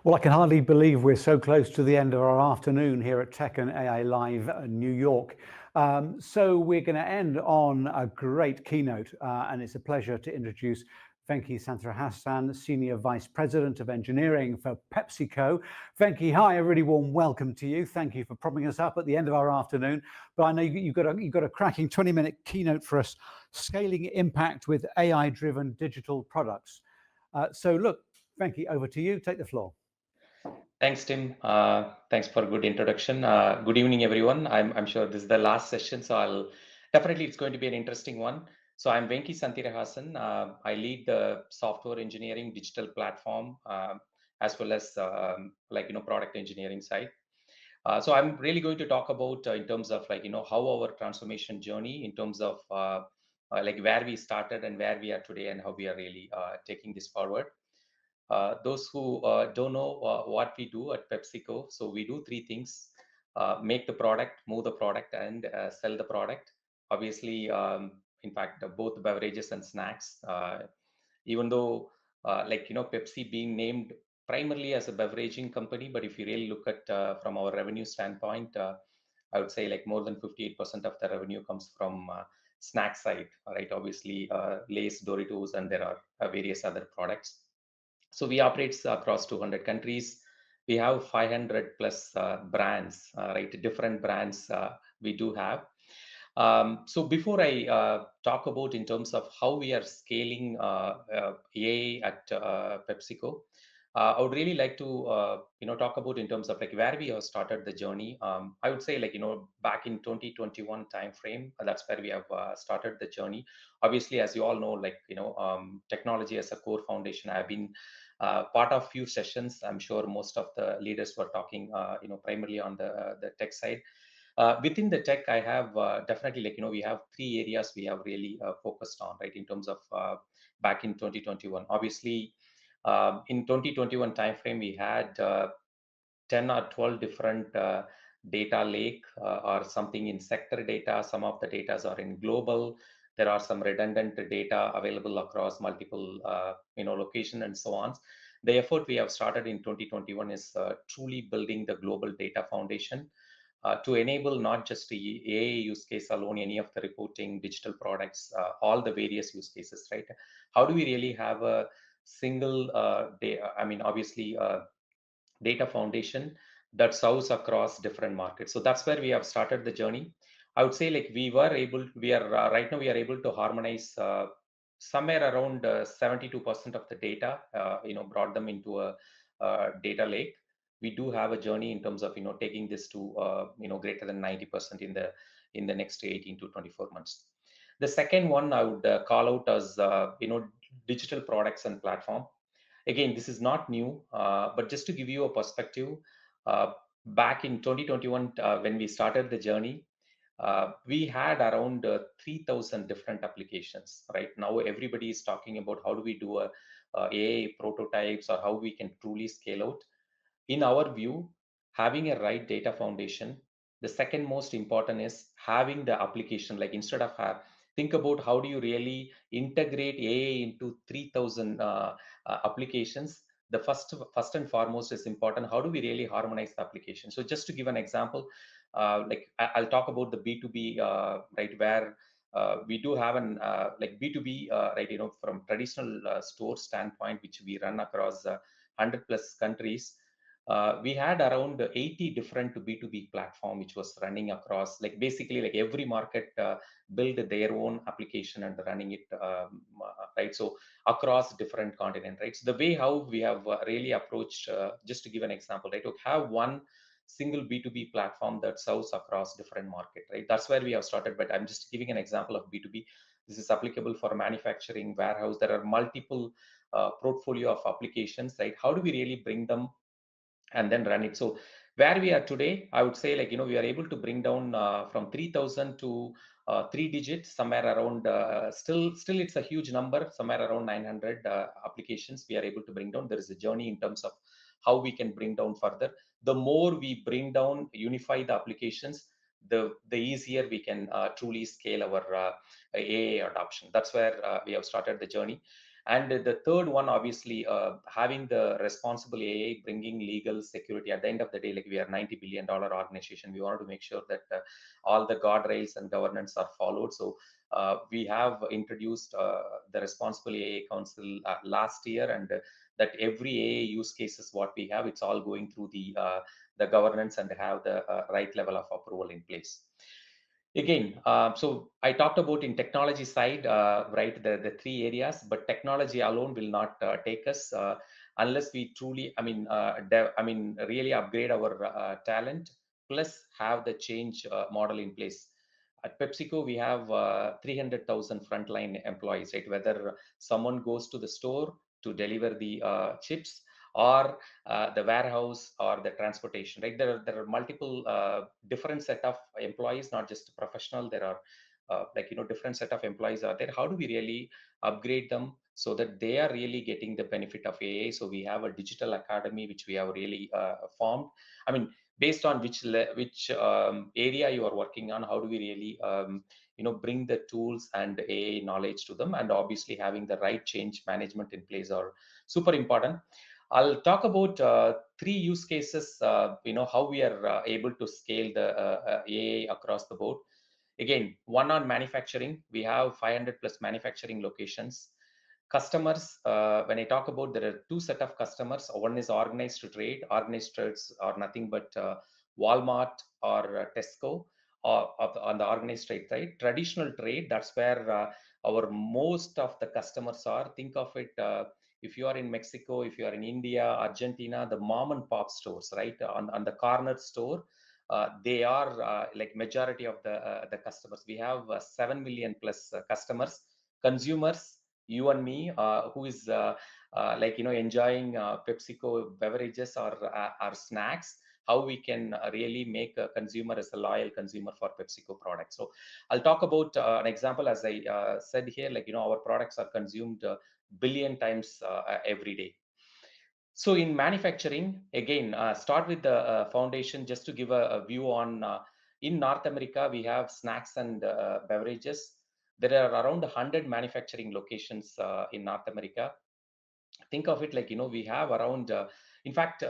Well, I can hardly believe we're so close to the end of our afternoon here at Tech and AI Live New York. So we're going to end on a great keynote, and it's a pleasure to introduce Venky Santhirahasan, Senior Vice President of Engineering for PepsiCo. Venky, hi, a really warm welcome to you. Thank you for propping us up at the end of our afternoon. But I know you've got a cracking 20-minute keynote for us, scaling impact with AI-driven digital products. So look, Venky, over to you. Take the floor. Thanks, Tim. Thanks for a good introduction. Good evening, everyone. I'm sure this is the last session, so it's going to be an interesting one. So I'm Venky Santhirahasan. I lead the software engineering digital platform, as well as product engineering side. So I'm really going to talk about in terms of how our transformation journey, in terms of where we started and where we are today, and how we are really taking this forward. Those who don't know what we do at PepsiCo, so we do three things: make the product, move the product, and sell the product. Obviously, in fact, both beverages and snacks. Even though, Pepsi being named primarily as a beveraging company, but if you really look at from our revenue standpoint, I would say more than 58% of the revenue comes from snack side, right? Obviously, Lay's, Doritos, and there are various other products. So we operate across 200 countries. We have 500 plus brands, right? Different brands we do have. So before I talk about in terms of how we are scaling AI at PepsiCo, I would really like to talk about in terms of where we have started the journey. I would say back in 2021 timeframe, that's where we have started the journey. Obviously, as you all know, technology as a core foundation. I've been part of few sessions. I'm sure most of the leaders were talking primarily on the tech side. Within the tech, I have definitely we have three areas we have really focused on, right? In terms of back in 2021, obviously in 2021 timeframe, we had 10 or 12 different data lake or something in sector data. Some of the data are in global. There are some redundant data available across multiple location and so on. The effort we have started in 2021 is truly building the global data foundation to enable not just the AI use case alone, any of the reporting, digital products, all the various use cases, right? How do we really have a single data? I mean, obviously, data foundation that serves across different markets. So that's where we have started the journey. I would say we are right now we are able to harmonize somewhere around 72% of the data, brought them into a data lake. We do have a journey in terms of taking this to greater than 90% in the next 18 to 24 months. The second one I would call out as digital products and platform. Again, this is not new, but just to give you a perspective, back in 2021 when we started the journey, we had around 3,000 different applications. Right now, everybody is talking about how do we do AI prototypes or how we can truly scale out. In our view, having a right data foundation, the second most important is having the application. Like instead of think about how do you really integrate AI into 3,000 applications. The first and foremost is important. How do we really harmonize the application? So just to give an example, I'll talk about the B2B, right, where we do have an B2B, right, from traditional store standpoint, which we run across 100 plus countries. We had around 80 different B2B platform which was running across, basically every market build their own application and running it, right? So across different continent, right? So the way how we have really approached, just to give an example, right, to have one single B2B platform that serves across different market, right? That's where we have started, but I'm just giving an example of B2B. This is applicable for manufacturing, warehouse. There are multiple portfolio of applications, right? How do we really bring them and then run it? So where we are today, I would say we are able to bring down from 3,000 to 3 digits, somewhere around still it's a huge number, somewhere around 900 applications we are able to bring down. There is a journey in terms of how we can bring down further. The more we bring down, unify the applications, the easier we can truly scale our AI adoption. That's where we have started the journey. And the third one, obviously, having the responsible AI, bringing legal security. At the end of the day, like we are $90 billion organization, we want to make sure that all the guardrails and governance are followed. So we have introduced the Responsible AI Council last year, and that every AA use cases what we have, it's all going through the governance and have the right level of approval in place. Again, so I talked about in technology side, right, the three areas, but technology alone will not take us unless we truly, really upgrade our talent, plus have the change model in place. At PepsiCo, we have 300,000 frontline employees, right? Whether someone goes to the store to deliver the chips, or the warehouse, or the transportation, right? There are multiple different set of employees, not just professional. There are different set of employees are there. How do we really upgrade them so that they are really getting the benefit of AI? So we have a digital academy which we have really formed. I mean, based on which area you are working on, how do we really bring the tools and AI knowledge to them, and obviously having the right change management in place are super important. I'll talk about three use cases, how we are able to scale the AI across the board. Again, one on manufacturing, we have 500 plus manufacturing locations. Customers, when I talk about, there are two set of customers. One is organized trade. Organized trades are nothing but Walmart or Tesco, or on the organized trade side. Traditional trade, that's where our most of the customers are. Think of it, if you are in Mexico, if you are in India, Argentina, the mom and pop stores, right, on the corner store, they are like majority of the customers. We have 7 million plus customers, consumers, you and me, who is enjoying PepsiCo beverages or snacks. How we can really make a consumer as a loyal consumer for PepsiCo products. So I'll talk about an example. As I said here, our products are consumed billion times every day. So in manufacturing, again, start with the foundation, just to give a view on, in North America, we have snacks and beverages. There are around 100 manufacturing locations in North America. Think of it like, we have around, in fact,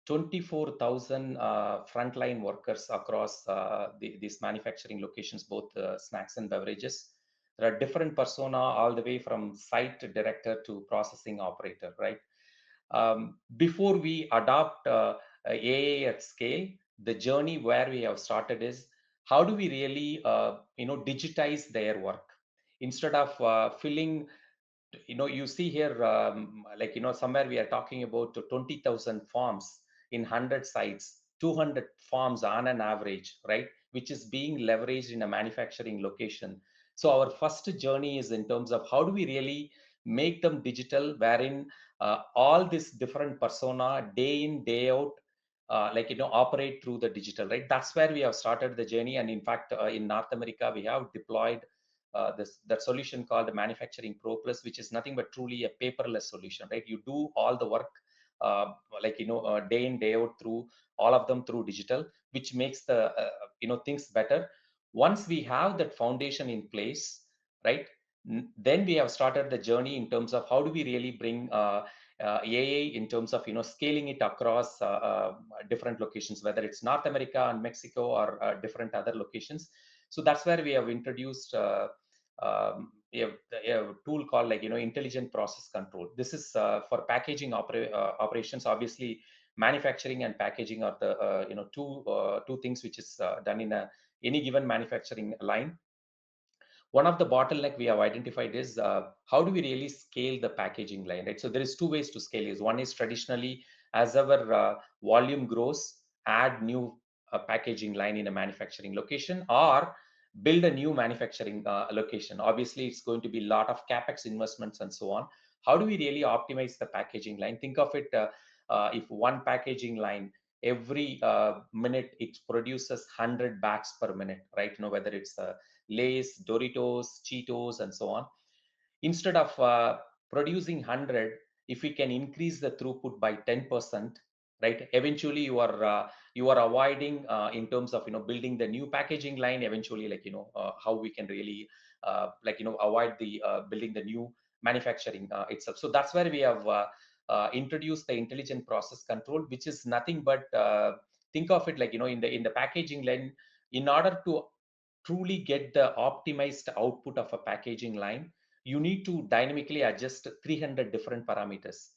24,000 frontline workers across these manufacturing locations, both snacks and beverages. There are different persona, all the way from site director to processing operator, right? Before we adopt AI at scale, the journey where we have started is, how do we really digitize their work instead of filling. You see here, somewhere we are talking about 20,000 forms in 100 sites, 200 forms on an average, right, which is being leveraged in a manufacturing location. So our first journey is in terms of how do we really make them digital, wherein all this different persona, day in, day out, operate through the digital, right? That's where we have started the journey. And in fact, in North America, we have deployed that solution called Manufacturing Pro Plus, which is nothing but truly a paperless solution, right? You do all the work, day in, day out, through all of them through digital, which makes the things better. Once we have that foundation in place, right, then we have started the journey in terms of how do we really bring AI in terms of scaling it across different locations, whether it's North America and Mexico, or different other locations. So that's where we have introduced a tool called intelligent process control. This is for packaging operations. Obviously, manufacturing and packaging are the two things which is done in any given manufacturing line. One of the bottleneck we have identified is how do we really scale the packaging line, right? So there is two ways to scale. Is one is traditionally, as our volume grows, add new packaging line in a manufacturing location, or build a new manufacturing location. Obviously, it's going to be a lot of capex investments and so on. How do we really optimize the packaging line? Think of it, if one packaging line, every minute it produces 100 bags per minute, right? Whether it's Lay's, Doritos, Cheetos, and so on. Instead of producing 100, if we can increase the throughput by 10%, right? Eventually, you are avoiding in terms of building the new packaging line. Eventually, how we can really avoid the building the new manufacturing itself. So that's where we have introduced the intelligent process control, which is nothing but think of it like, in the packaging line, in order to truly get the optimized output of a packaging line, you need to dynamically adjust 300 different parameters.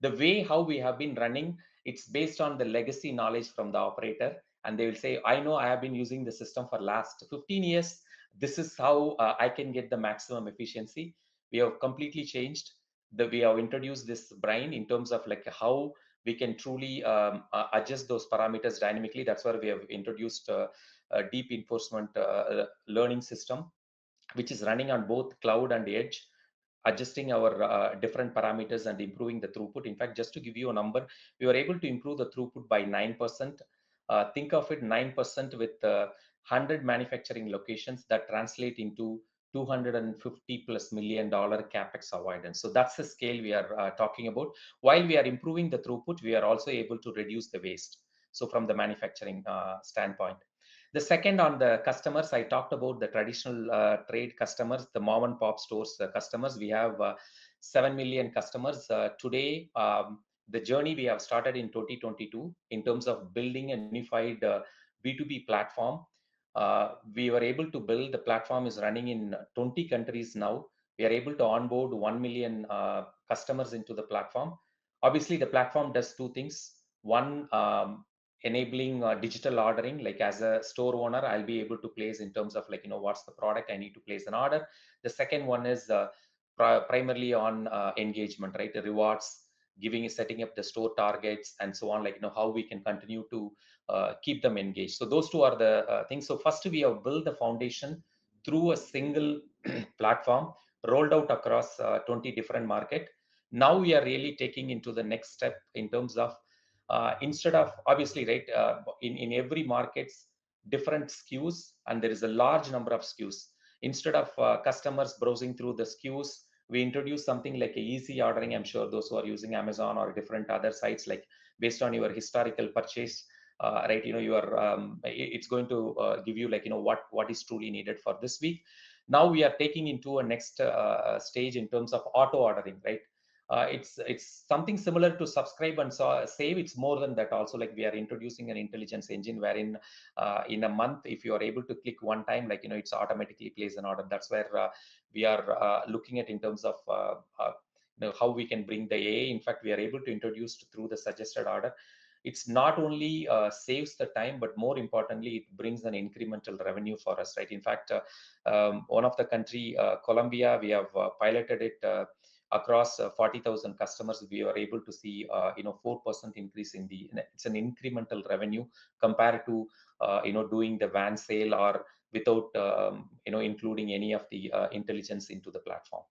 The way how we have been running, it's based on the legacy knowledge from the operator, and they will say, I know I have been using the system for last 15 years. This is how I can get the maximum efficiency. We have completely changed we have introduced this brain in terms of like how we can truly adjust those parameters dynamically. That's where we have introduced a deep enforcement learning system, which is running on both cloud and edge, adjusting our different parameters and improving the throughput. In fact, just to give you a number, we were able to improve the throughput by 9%. Think of it, 9% with 100 manufacturing locations, that translate into $250 plus million capex avoidance. So that's the scale we are talking about. While we are improving the throughput, we are also able to reduce the waste. So from the manufacturing standpoint. The second, on the customers, I talked about the traditional trade customers, the mom and pop stores customers. We have 7 million customers today. The journey we have started in 2022 in terms of building a unified B2B platform. We were able to build, the platform is running in 20 countries now. We are able to onboard 1 million customers into the platform. Obviously, the platform does two things. One, enabling digital ordering. Like as a store owner, I'll be able to place in terms of like, what's the product I need to place an order. The second one is primarily on engagement, right? The rewards, setting up the store targets and so on, like, how we can continue to keep them engaged. So those two are the things. So first, we have built the foundation through a single platform, rolled out across 20 different market. Now we are really taking into the next step in terms of instead of, obviously, right, in every markets, different SKUs, and there is a large number of SKUs. Instead of customers browsing through the SKUs, we introduce something like a easy ordering. I'm sure those who are using Amazon or different other sites, like based on your historical purchase, right, it's going to give you like, what is truly needed for this week. Now we are taking into a next stage in terms of auto ordering, right? It's something similar to subscribe and save. It's more than that also. Like we are introducing an intelligence engine wherein in a month, if you are able to click one time, like, it's automatically placed an order. That's where we are looking at in terms of how we can bring the AI. In fact, we are able to introduce through the suggested order. It's not only saves the time, but more importantly, it brings an incremental revenue for us, right? In fact, one of the country, Colombia, we have piloted it across 40,000 customers. We are able to see 4% increase in it's an incremental revenue compared to doing the van sale or without including any of the intelligence into the platform.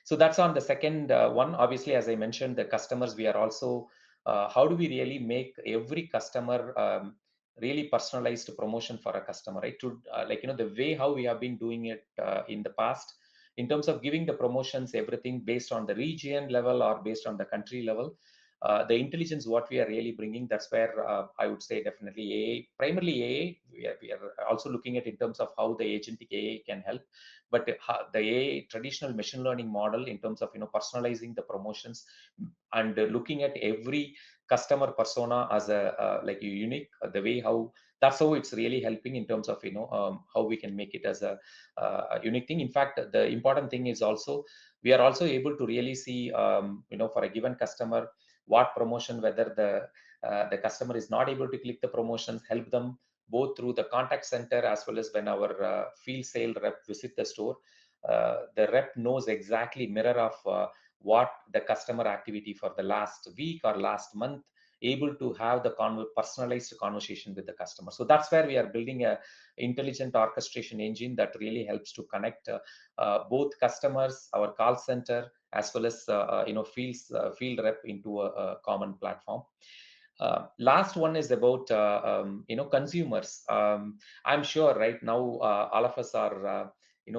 So that's on the second one. Obviously, as I mentioned, the customers, we are also how do we really make every customer really personalized promotion for a customer, right? To the way how we have been doing it in the past, in terms of giving the promotions, everything based on the region level or based on the country level. The intelligence, what we are really bringing, that's where I would say definitely AI, primarily AI. We are also looking at in terms of how the agentic AI can help. But the AI traditional machine learning model in terms of personalizing the promotions and looking at every customer persona as a like unique, the way how that's how it's really helping in terms of how we can make it as a unique thing. In fact, the important thing is also we are also able to really see for a given customer what promotion, whether the customer is not able to click the promotions, help them both through the contact center as well as when our field sale rep visit the store. The rep knows exactly mirror of what the customer activity for the last week or last month, able to have the personalized conversation with the customer. So that's where we are building a intelligent orchestration engine that really helps to connect both customers, our call center, as well as field rep into a common platform. Last one is about consumers. I'm sure right now all of us are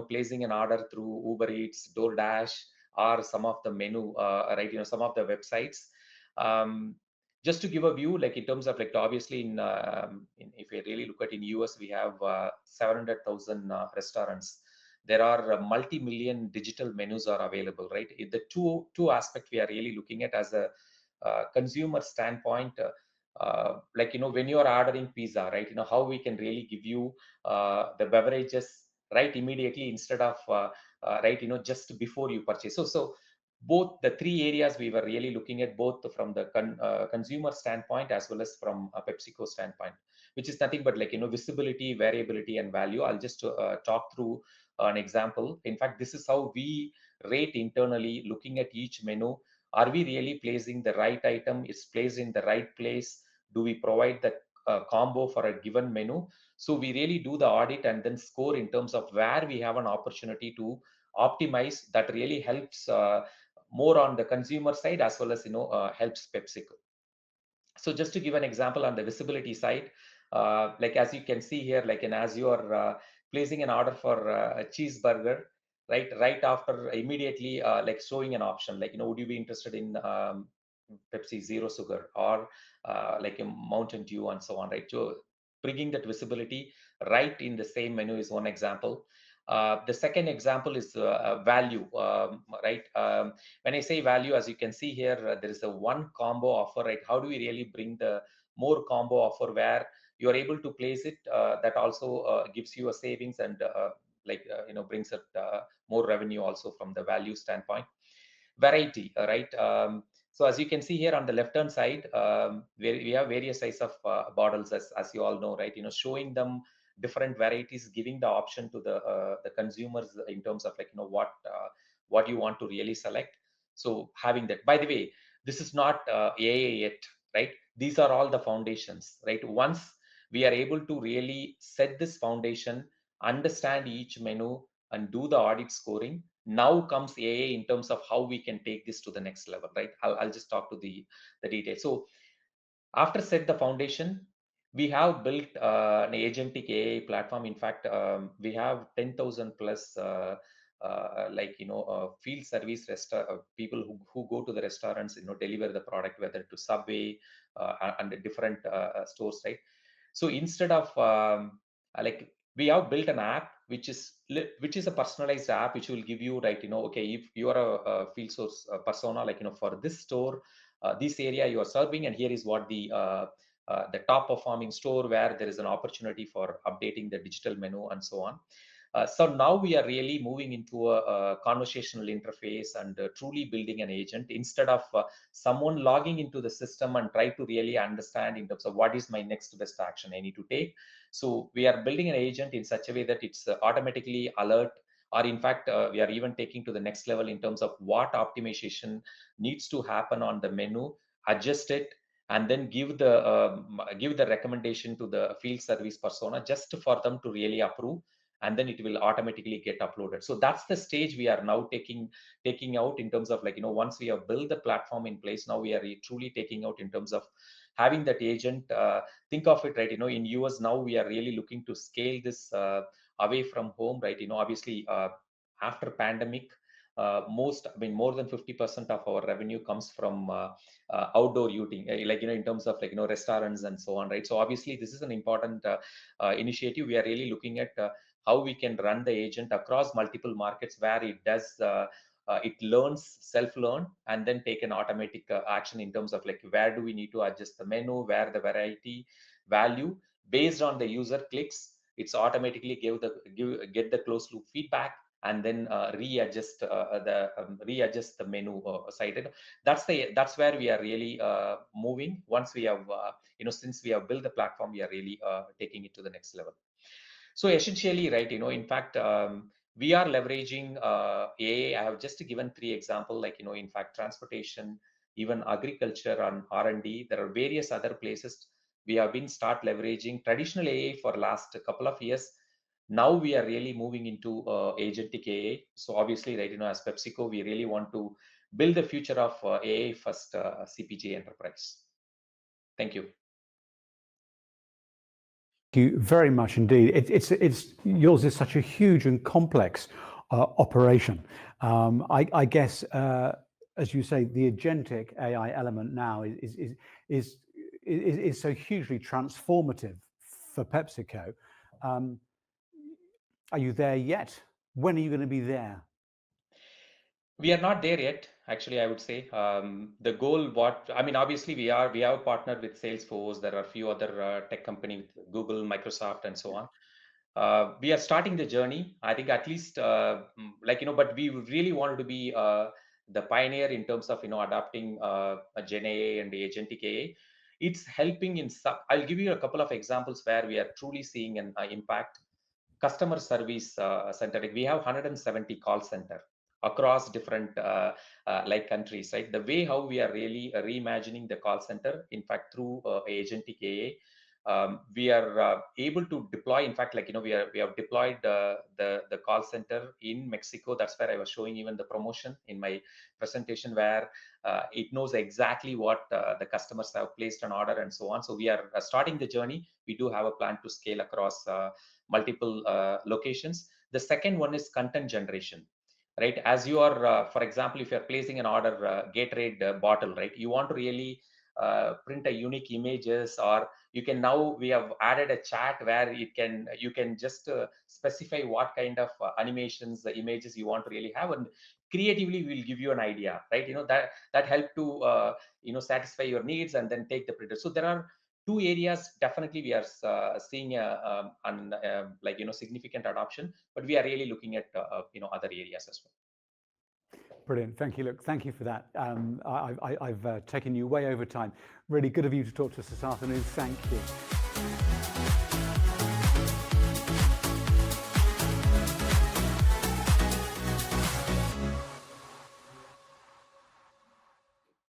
placing an order through Uber Eats, DoorDash, or some of the menu, right? Some of the websites. Just to give a view, like in terms of like obviously if we really look at in US, we have 700,000 restaurants. there are multi-million digital menus are available, right? The two aspects we are really looking at as a consumer standpoint, like, when you are ordering pizza, right, how we can really give you the beverages right immediately instead of right, just before you purchase. So both the three areas we were really looking at, both from the consumer standpoint as well as from a PepsiCo standpoint, which is nothing but like, visibility, variability, and value. I'll just talk through an example. In fact, this is how we rate internally, looking at each menu. Are we really placing the right item? Is placed in the right place? Do we provide the combo for a given menu? So we really do the audit and then score in terms of where we have an opportunity to optimize. That really helps more on the consumer side, as well as helps PepsiCo. So just to give an example on the visibility side, like as you can see here, like, and as you are placing an order for a cheeseburger, right after immediately like showing an option, like, would you be interested in Pepsi Zero Sugar, or like a Mountain Dew, and so on, right? So bringing that visibility right in the same menu is one example. The second example is value, right? When I say value, as you can see here, there is a one combo offer, right? How do we really bring the more combo offer where you are able to place it? That also gives you a savings and like, brings it more revenue also from the value standpoint. Variety, right? So as you can see here on the left hand side, where we have various size of bottles, as you all know, right? Showing them different varieties, giving the option to the consumers in terms of like, what you want to really select. So having that, by the way, this is not AI yet, right? These are all the foundations, right? Once we are able to really set this foundation, understand each menu, and do the audit scoring, now comes AI in terms of how we can take this to the next level, right? I'll just talk to the details. So after set the foundation, we have built an agentic AI platform. In fact, we have 10,000 plus like, field service people who go to the restaurants, deliver the product, whether to Subway and the different stores, right? So instead of like, we have built an app which is a personalized app which will give you, right, okay, if you are a field source persona, like, for this store, this area you are serving, and here is what the top performing store where there is an opportunity for updating the digital menu and so on. So now we are really moving into a conversational interface and truly building an agent, instead of someone logging into the system and try to really understand in terms of what is my next best action I need to take. So we are building an agent in such a way that it's automatically alert, or in fact, we are even taking to the next level in terms of what optimization needs to happen on the menu, adjust it, and then give the recommendation to the field service persona just for them to really approve, and then it will automatically get uploaded. So that's the stage we are now taking out in terms of like, once we have built the platform in place, now we are truly taking out in terms of having that agent. Think of it, right? In US now we are really looking to scale this away from home, right? Obviously, after pandemic, more than 50% of our revenue comes from outdoor eating, like, in terms of like, restaurants and so on, right? So obviously this is an important initiative. We are really looking at how we can run the agent across multiple markets, where it does it learns, self-learn, and then take an automatic action in terms of like, where do we need to adjust the menu, where the variety value based on the user clicks, it's automatically get the closed loop feedback, and then readjust the menu side. That's where we are really moving. Once we have since we have built the platform, we are really taking it to the next level. So essentially, right, in fact, we are leveraging AI. I have just given 3 examples, like, in fact, transportation, even agriculture and R&D. There are various other places we have been start leveraging traditional AI for last couple of years. Now we are really moving into agentic AI. So obviously, right, as PepsiCo, we really want to build the future of AI first CPG enterprise. Thank you. Thank you very much indeed. It's yours is such a huge and complex operation. I guess, as you say, the agentic AI element now is so hugely transformative for PepsiCo. Are you there yet? When are you going to be there? We are not there yet, actually, I would say. The goal, obviously we have partnered with Salesforce. There are a few other tech companies, Google, Microsoft, and so on. We are starting the journey. I think at least, but we really wanted to be the pioneer in terms of, adapting a Gen AI and the agentic AI. It's helping in some, I'll give you a couple of examples where we are truly seeing an impact. Customer service center. We have 170 call center across different countries, right? The way how we are really reimagining the call center, in fact, through agentic AI, we are able to deploy. In fact, we have deployed the call center in Mexico. That's where I was showing even the promotion in my presentation, where it knows exactly what the customers have placed an order and so on. So we are starting the journey. We do have a plan to scale across multiple locations. The second one is content generation, right? As you are, for example, if you're placing an order, Gatorade bottle, right? You want to really print a unique images, or you can, now we have added a chat where you can just specify what kind of animations, the images you want to really have, and creatively will give you an idea, right? That help to satisfy your needs and then take the printer. So there are two areas definitely we are seeing significant adoption, but we are really looking at other areas as well. Brilliant. Thank you. Look, thank you for that. I've taken you way over time. Really good of you to talk to us this afternoon. Thank you.